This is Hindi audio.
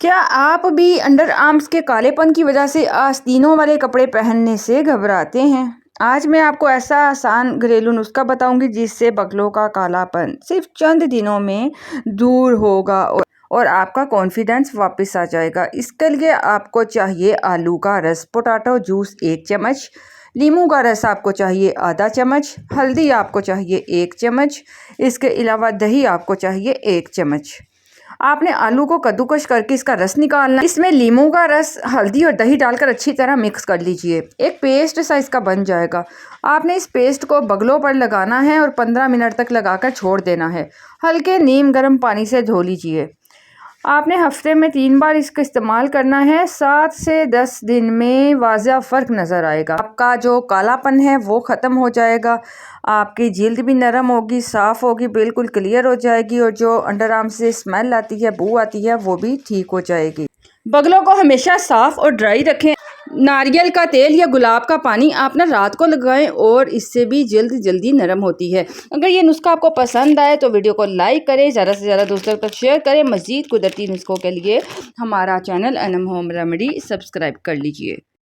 क्या आप भी अंडर आर्म्स के कालेपन की वजह से आस्तीनों वाले कपड़े पहनने से घबराते हैं? आज मैं आपको ऐसा आसान घरेलू नुस्खा बताऊंगी जिससे बगलों का कालापन सिर्फ चंद दिनों में दूर होगा और आपका कॉन्फिडेंस वापस आ जाएगा। इसके लिए आपको चाहिए आलू का रस, पोटैटो जूस 1 चम्मच, नींबू का रस आपको चाहिए आधा चम्मच, हल्दी आपको चाहिए 1 चम्मच, इसके अलावा दही आपको चाहिए 1 चम्मच। आपने आलू को कद्दूकस करके इसका रस निकालना, इसमें नींबू का रस, हल्दी और दही डालकर अच्छी तरह मिक्स कर लीजिए। एक पेस्ट सा इसका बन जाएगा। आपने इस पेस्ट को बगलों पर लगाना है और 15 मिनट तक लगाकर छोड़ देना है। हल्के नीम गर्म पानी से धो लीजिए। आपने हफ्ते में 3 बार इसका इस्तेमाल करना है। 7 से 10 दिन में वाज़ह फ़र्क नज़र आएगा। आपका जो कालापन है वो ख़त्म हो जाएगा। आपकी जिल्द भी नरम होगी, साफ़ होगी, बिल्कुल क्लियर हो जाएगी और जो अंडर आर्म से स्मेल आती है, बू आती है, वो भी ठीक हो जाएगी। बगलों को हमेशा साफ़ और ड्राई रखें। नारियल का तेल या गुलाब का पानी आप ना रात को लगाएं और इससे भी जल्द जल्दी नरम होती है। अगर ये नुस्खा आपको पसंद आए तो वीडियो को लाइक करें, ज़्यादा से ज़्यादा दोस्तों तक शेयर करें। मज़ीद कुदरती नुस्खों के लिए हमारा channel annum home remedy subscribe कर लीजिए।